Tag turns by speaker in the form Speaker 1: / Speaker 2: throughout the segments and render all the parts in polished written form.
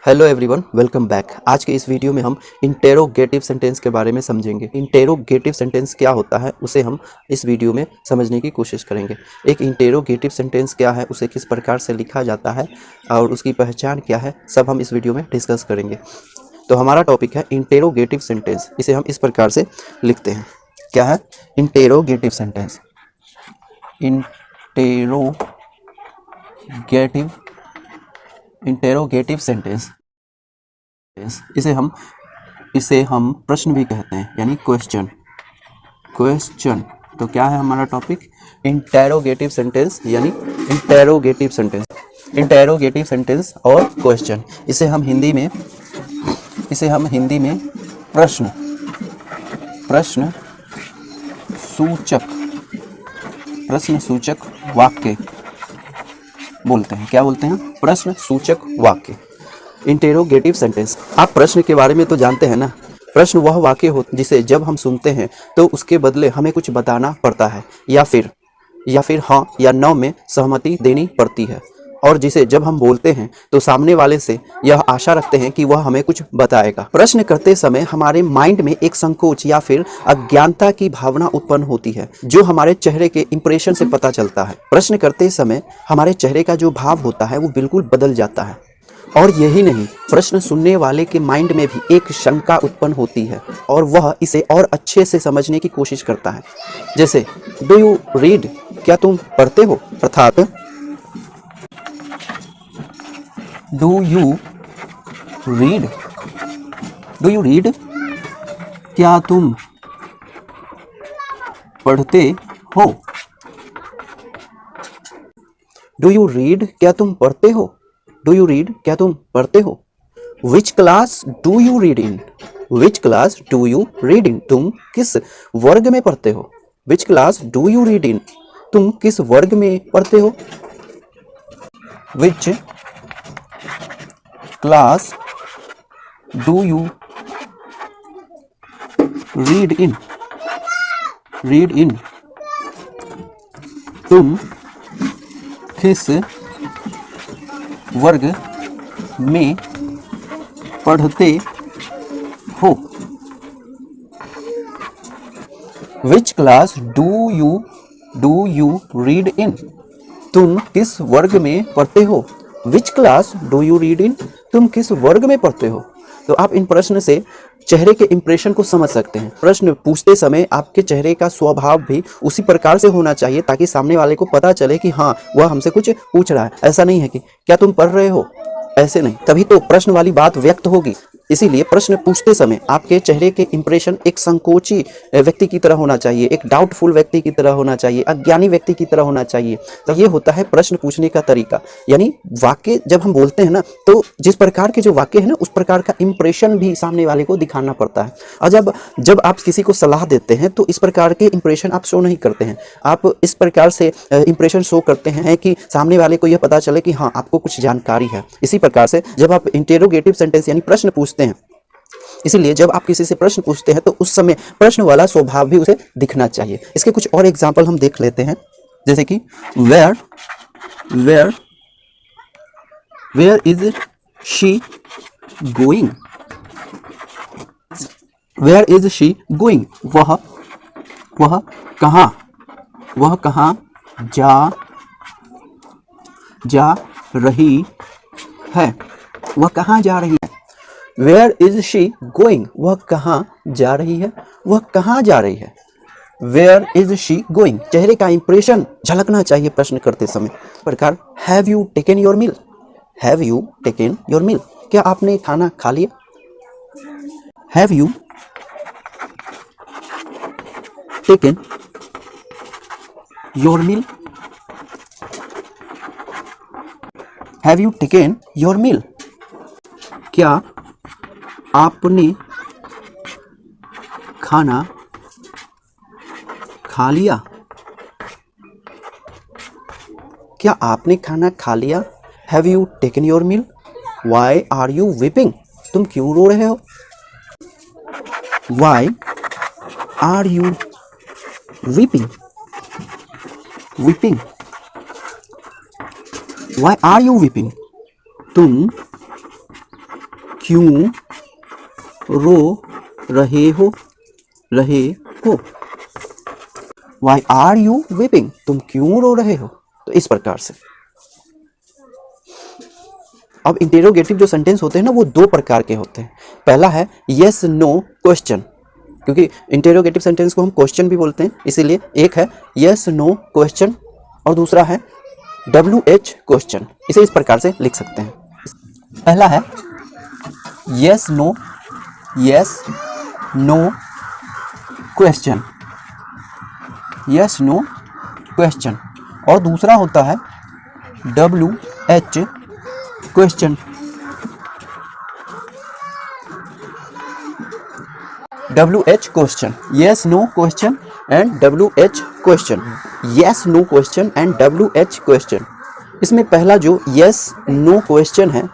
Speaker 1: Hello everyone, welcome back. आज के इस वीडियो में हम इंटेरोगेटिव सेंटेंस के बारे में समझेंगे। इंटेरोगेटिव सेंटेंस क्या होता है उसे हम इस वीडियो में समझने की कोशिश करेंगे। एक इंटेरोगेटिव सेंटेंस क्या है, उसे किस प्रकार से लिखा जाता है और उसकी पहचान क्या है, सब हम इस वीडियो में डिस्कस करेंगे। तो हमारा टॉपिक है इंटेरोगेटिव सेंटेंस। इसे हम इस प्रकार से लिखते हैं। क्या है? Interrogative sentence. इंटेरोगेटिव सेंटेंस इसे हम प्रश्न भी कहते हैं, यानी क्वेश्चन। तो क्या है हमारा टॉपिक? इंटेरोगेटिव सेंटेंस यानी इंटेरोगेटिव सेंटेंस और क्वेश्चन। इसे हम हिंदी में प्रश्न सूचक वाक्य बोलते हैं। क्या बोलते हैं? प्रश्न सूचक वाक्य। Interrogative sentence. आप प्रश्न के बारे में तो जानते हैं ना। प्रश्न वह वाक्य हो जिसे जब हम सुनते हैं तो उसके बदले हमें कुछ बताना पड़ता है, या फिर हाँ या न में सहमति देनी पड़ती है, और जिसे जब हम बोलते हैं तो सामने वाले से यह आशा रखते हैं कि वह हमें कुछ बताएगा। प्रश्न करते समय हमारे माइंड में एक संकोच या फिर अज्ञानता की भावना उत्पन्न होती है, जो हमारे चेहरे के इंप्रेशन से पता चलता है। प्रश्न करते समय हमारे चेहरे का जो भाव होता है वो बिल्कुल बदल जाता है। और यही नहीं, प्रश्न सुनने वाले के माइंड में भी एक शंका उत्पन्न होती है और वह इसे और अच्छे से समझने की कोशिश करता है। जैसे डू यू रीड? क्या तुम पढ़ते हो? अर्थात डू यू रीड? क्या तुम पढ़ते हो? Do you read? क्या तुम पढ़ते हो? Do you read? क्या तुम पढ़ते हो? Which class do you read in? तुम किस वर्ग में पढ़ते हो? Which class do you read in? तुम किस वर्ग में पढ़ते हो? Which class do you read in? तुम किस वर्ग में पढ़ते हो? Which class do you read in? तुम किस वर्ग में पढ़ते हो? Which class do you read in? तुम किस वर्ग में पढ़ते हो? तो आप इन प्रश्न से चेहरे के इंप्रेशन को समझ सकते हैं। प्रश्न पूछते समय आपके चेहरे का स्वभाव भी उसी प्रकार से होना चाहिए, ताकि सामने वाले को पता चले कि हाँ, वह हमसे कुछ पूछ रहा है। ऐसा नहीं है कि क्या तुम पढ़ रहे हो, ऐसे नहीं, तभी तो प्रश्न वाली बात व्यक्त होगी। इसीलिए प्रश्न पूछते समय आपके चेहरे के इंप्रेशन एक संकोची व्यक्ति की तरह होना चाहिए, एक डाउटफुल व्यक्ति की तरह होना चाहिए, अज्ञानी व्यक्ति की तरह होना चाहिए। तो ये होता है प्रश्न पूछने का तरीका। यानी वाक्य जब हम बोलते हैं ना, तो जिस प्रकार के जो वाक्य है ना, उस प्रकार का इंप्रेशन भी सामने वाले को दिखाना पड़ता है। और जब आप किसी को सलाह देते हैं तो इस प्रकार के इंप्रेशन आप शो नहीं करते हैं। आप इस प्रकार से इंप्रेशन शो करते हैं कि सामने वाले को यह पता चले कि हाँ, आपको कुछ जानकारी है। इसी प्रकार से जब आप इंटेरोगेटिव सेंटेंस यानी प्रश्न पूछते हैं, इसीलिए जब आप किसी से प्रश्न पूछते हैं तो उस समय प्रश्न वाला स्वभाव भी उसे दिखना चाहिए। इसके कुछ और एग्जाम्पल हम देख लेते हैं। जैसे कि where is she going? Where is she going? वह कहाँ जा रही है? वह कहाँ जा रही है? Where is she going? वह कहाँ जा रही है? वह कहाँ जा रही है? Where is she going? चेहरे का इंप्रेशन झलकना चाहिए प्रश्न करते समय। प्रकार have you taken your meal? क्या आपने खाना खा लिया? Have you taken your meal? Have you taken your meal? क्या आपने खाना खा लिया? क्या आपने खाना खा लिया? Have you taken your meal? Why are you weeping? तुम क्यों रो रहे हो? Why are you weeping? Why are you weeping? तुम क्यों रो रहे हो, रहे हो। Why are you weeping? तुम क्यों रो रहे हो। तो इस प्रकार से। अब इंटेरोगेटिव जो सेंटेंस होते हैं ना, वो दो प्रकार के होते हैं। पहला है यस नो क्वेश्चन, क्योंकि इंटेरोगेटिव सेंटेंस को हम क्वेश्चन भी बोलते हैं, इसीलिए एक है यस नो क्वेश्चन और दूसरा है WH क्वेश्चन। इसे इस प्रकार से लिख सकते हैं। पहला है yes no question, yes no question, और दूसरा होता है WH question. WH question, yes no question and WH question, yes no question and WH question. इसमें पहला जो yes no क्वेश्चन है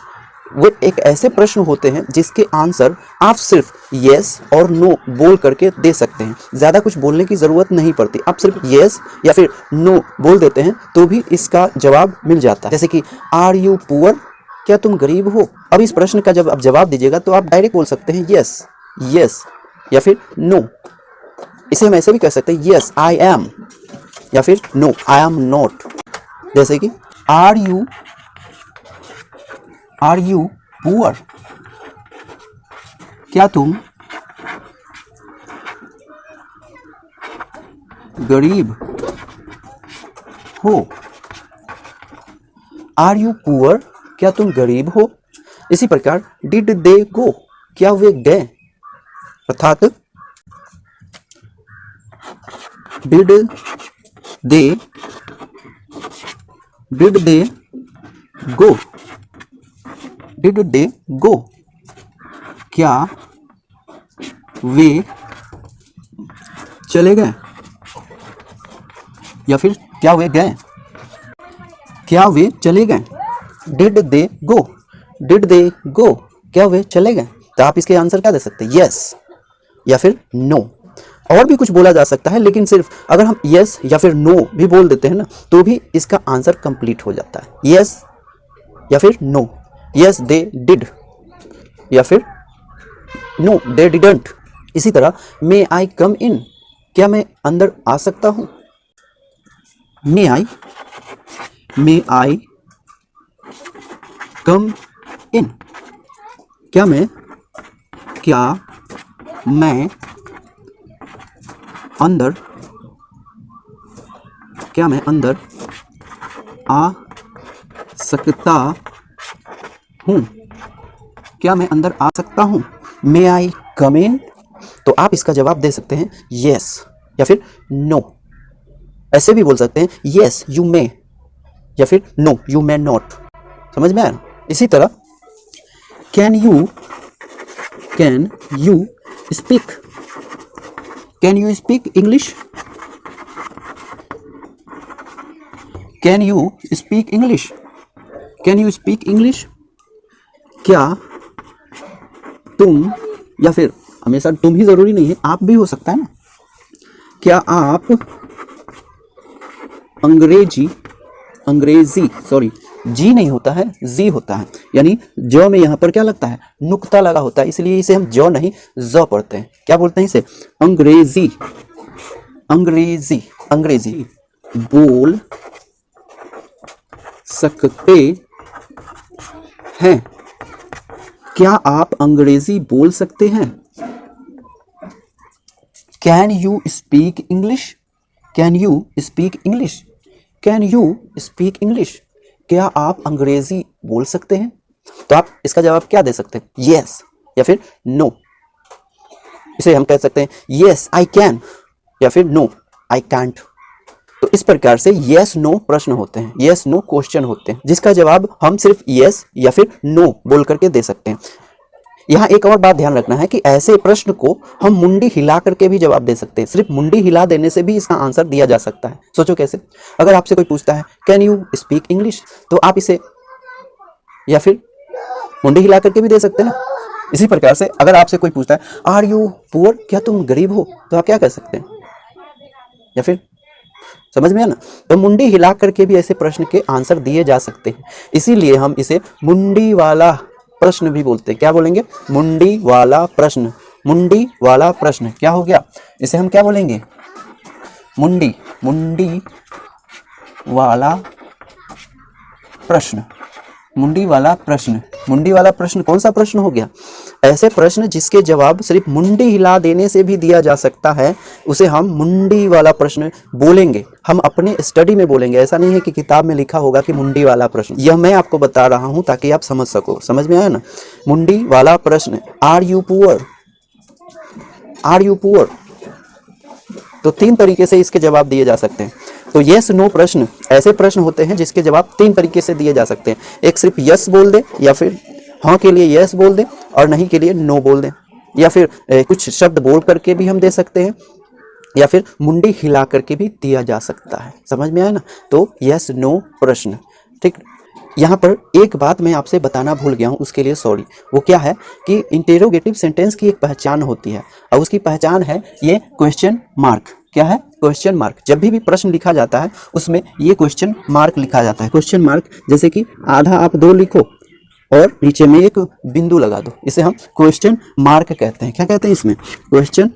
Speaker 1: वो एक ऐसे प्रश्न होते हैं जिसके आंसर आप सिर्फ yes और no बोल करके दे सकते हैं, ज़्यादा कुछ बोलने की ज़रूरत नहीं पड़ती। आप सिर्फ yes या फिर no बोल देते हैं तो भी इसका जवाब मिल जाता है। जैसे कि आर यू पुअर, क्या तुम गरीब हो। अब इस प्रश्न का जब आप जवाब दीजिएगा तो आप डायरेक्ट बोल सकते हैं यस या फिर नो। इसे हम ऐसे भी कह सकते हैं यस आई एम या फिर नो आई एम नॉट। जैसे कि आर यू पुअर, क्या तुम गरीब हो। आर यू पुअर, क्या तुम गरीब हो। इसी प्रकार डिड दे गो, क्या वे गए, अर्थात डिड दे गो, क्या वे चले गए, या फिर क्या वे गए, क्या वे चले गए। डिड दे गो, क्या वे चले गए। तो आप इसके आंसर क्या दे सकते हैं, यस या फिर नो। और भी कुछ बोला जा सकता है, लेकिन सिर्फ अगर हम यस या फिर नो भी बोल देते हैं ना तो भी इसका आंसर कंप्लीट हो जाता है। यस या फिर नो, यस दे डिड या फिर नो दे डिडंट। इसी तरह मे आई कम इन, क्या मैं अंदर आ सकता हूं। मे आई कम इन, क्या मैं अंदर आ सकता हूं, क्या मैं अंदर आ सकता हूं। मे आई कम इन, तो आप इसका जवाब दे सकते हैं यस या फिर नो। ऐसे भी बोल सकते हैं यस यू मे या फिर नो यू मे नॉट। समझ में आया। इसी तरह can you speak English, can you speak English, क्या तुम, या फिर हमेशा तुम ही जरूरी नहीं है, आप भी हो सकता है ना, क्या आप अंग्रेजी सॉरी जी नहीं होता है, जी होता है, यानी जो में यहाँ पर क्या लगता है, नुक्ता लगा होता है, इसलिए इसे हम जो नहीं ज पढ़ते हैं। क्या बोलते हैं इसे, अंग्रेजी बोल सकते हैं, क्या आप अंग्रेजी बोल सकते हैं। कैन यू स्पीक इंग्लिश, क्या आप अंग्रेजी बोल सकते हैं। तो आप इसका जवाब क्या दे सकते हैं, यस या फिर नो। इसे हम कह सकते हैं यस आई कैन या फिर नो आई कांट। तो इस प्रकार से यस नो प्रश्न होते हैं, यस नो क्वेश्चन होते हैं, जिसका जवाब हम सिर्फ यस या फिर नो बोल करके दे सकते हैं। यहाँ एक और बात ध्यान रखना है कि ऐसे प्रश्न को हम मुंडी हिला करके भी जवाब दे सकते हैं। सिर्फ मुंडी हिला देने से भी इसका आंसर दिया जा सकता है। सोचो कैसे, अगर आपसे कोई पूछता है कैन यू स्पीक इंग्लिश, तो आप इसे या फिर मुंडी हिला करके भी दे सकते हैं ना। इसी प्रकार से अगर आपसे कोई पूछता है आर यू पुअर, क्या तुम गरीब हो, तो आप क्या कह सकते हैं, या फिर समझ में है ना। तो मुंडी हिला करके भी ऐसे प्रश्न के आंसर दिए जा सकते हैं, इसीलिए हम इसे मुंडी वाला प्रश्न भी बोलते हैं। क्या बोलेंगे? मुंडी वाला प्रश्न। मुंडी वाला प्रश्न क्या हो गया? इसे हम क्या बोलेंगे? मुंडी, मुंडी वाला प्रश्न। मुंडी वाला प्रश्न। मुंडी वाला प्रश्न कौन सा प्रश्न हो गया? ऐसे प्रश्न जिसके जवाब सिर्फ मुंडी हिला देने से भी दिया जा सकता है, उसे हम मुंडी वाला प्रश्न बोलेंगे। हम अपने स्टडी में बोलेंगे, ऐसा नहीं है कि किताब में लिखा होगा कि मुंडी वाला प्रश्न। यह मैं आपको बता रहा हूं ताकि आप समझ सको। समझ में आया ना? मुंडी वाला प्रश्न। Are you poor? Are you poor? तो 3 तरीके से इसके जवाब दिए जा सकते हैं। तो यस नो प्रश्न ऐसे प्रश्न होते हैं जिसके जवाब 3 तरीके से दिए जा सकते हैं। एक सिर्फ यस बोल दे, या फिर हाँ के लिए यस बोल दे और नहीं के लिए नो बोल दे, या फिर कुछ शब्द बोल करके भी हम दे सकते हैं, या फिर मुंडी हिला करके भी दिया जा सकता है। समझ में आया ना? तो यस नो प्रश्न। ठीक, यहाँ पर एक बात मैं आपसे बताना भूल गया हूँ, उसके लिए सॉरी। वो क्या है कि इंटेरोगेटिव सेंटेंस की एक पहचान होती है, और उसकी पहचान है ये क्वेश्चन मार्क। क्या है? Question mark. जब भी प्रश्न लिखा जाता है उसमें ये क्वेश्चन मार्क लिखा जाता है। क्वेश्चन मार्क, जैसे कि आधा आप 2 लिखो और नीचे में एक बिंदु लगा दो, इसे हम क्वेश्चन मार्क कहते हैं। क्या कहते हैं इसमें? Question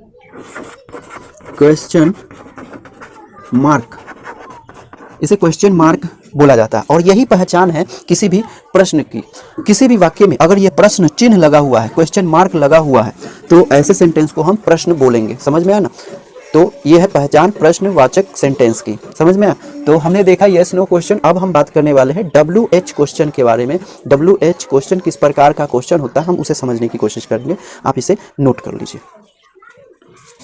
Speaker 1: mark. इसे क्वेश्चन मार्क बोला जाता है। और यही पहचान है किसी भी प्रश्न की। किसी भी वाक्य में अगर ये प्रश्न चिन्ह लगा हुआ है, क्वेश्चन मार्क लगा हुआ है, तो ऐसे सेंटेंस को हम प्रश्न बोलेंगे। समझ में आया ना? तो ये है पहचान प्रश्नवाचक सेंटेंस की। समझ में आया? तो हमने देखा यस नो क्वेश्चन। अब हम बात करने वाले हैं WH क्वेश्चन के बारे में। WH क्वेश्चन किस प्रकार का क्वेश्चन होता है, हम उसे समझने की कोशिश करेंगे। आप इसे नोट कर लीजिए।